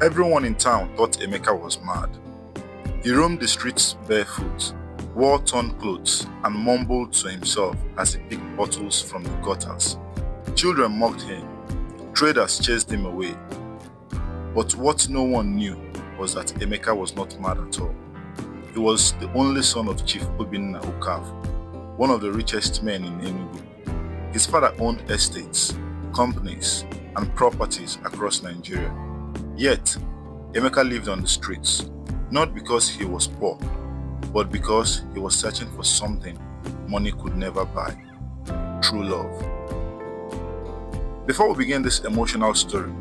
Everyone in town thought Emeka was mad. He roamed the streets barefoot, wore torn clothes, and mumbled to himself as he picked bottles from the gutters. Children mocked him, traders chased him away. But what no one knew was that Emeka was not mad at all. He was the only son of Chief Obinna Okav, one of the richest men in Enugu. His father owned estates, companies, and properties across Nigeria. Yet, Emeka lived on the streets, not because he was poor, but because he was searching for something money could never buy: true love. Before we begin this emotional story,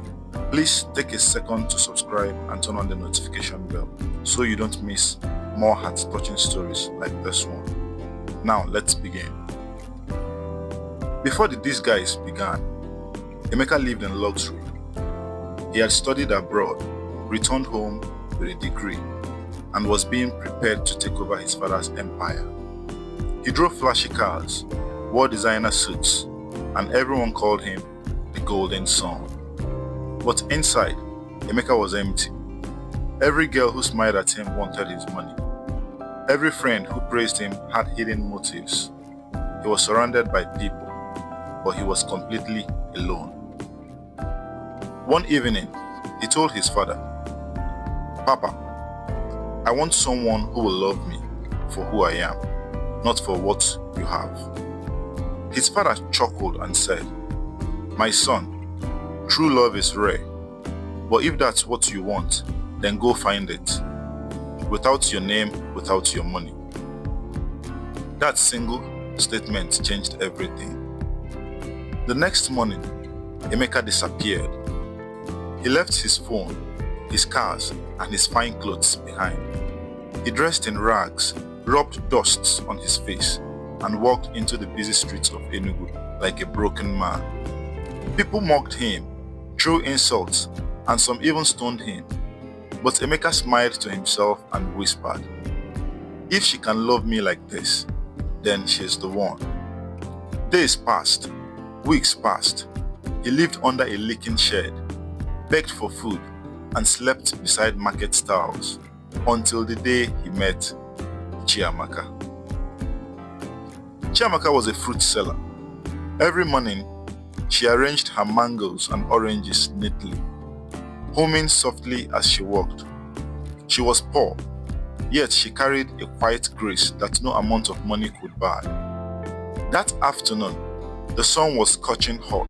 please take a second to subscribe and turn on the notification bell so you don't miss more heart-touching stories like this one. Now let's begin. Before the disguise began, Emeka lived in luxury. He had studied abroad, returned home with a degree, and was being prepared to take over his father's empire. He drove flashy cars, wore designer suits, and everyone called him the Golden Son. But inside, Emeka was empty. Every girl who smiled at him wanted his money. Every friend who praised him had hidden motives. He was surrounded by people, but he was completely alone. One evening, he told his father, "Papa, I want someone who will love me for who I am, not for what you have." His father chuckled and said, "My son, true love is rare, but if that's what you want, then go find it. Without your name, without your money." That single statement changed everything. The next morning, Emeka disappeared. He left his phone, his cars, and his fine clothes behind. He dressed in rags, rubbed dust on his face, and walked into the busy streets of Enugu like a broken man. People mocked him, threw insults, and some even stoned him. But Emeka smiled to himself and whispered, "If she can love me like this, then she's the one." Days passed, weeks passed. He lived under a leaking shed, begged for food, and slept beside market stalls until the day he met Chiamaka. Chiamaka was a fruit seller. Every morning, she arranged her mangoes and oranges neatly, humming softly as she walked. She was poor, yet she carried a quiet grace that no amount of money could buy. That afternoon, the sun was scorching hot.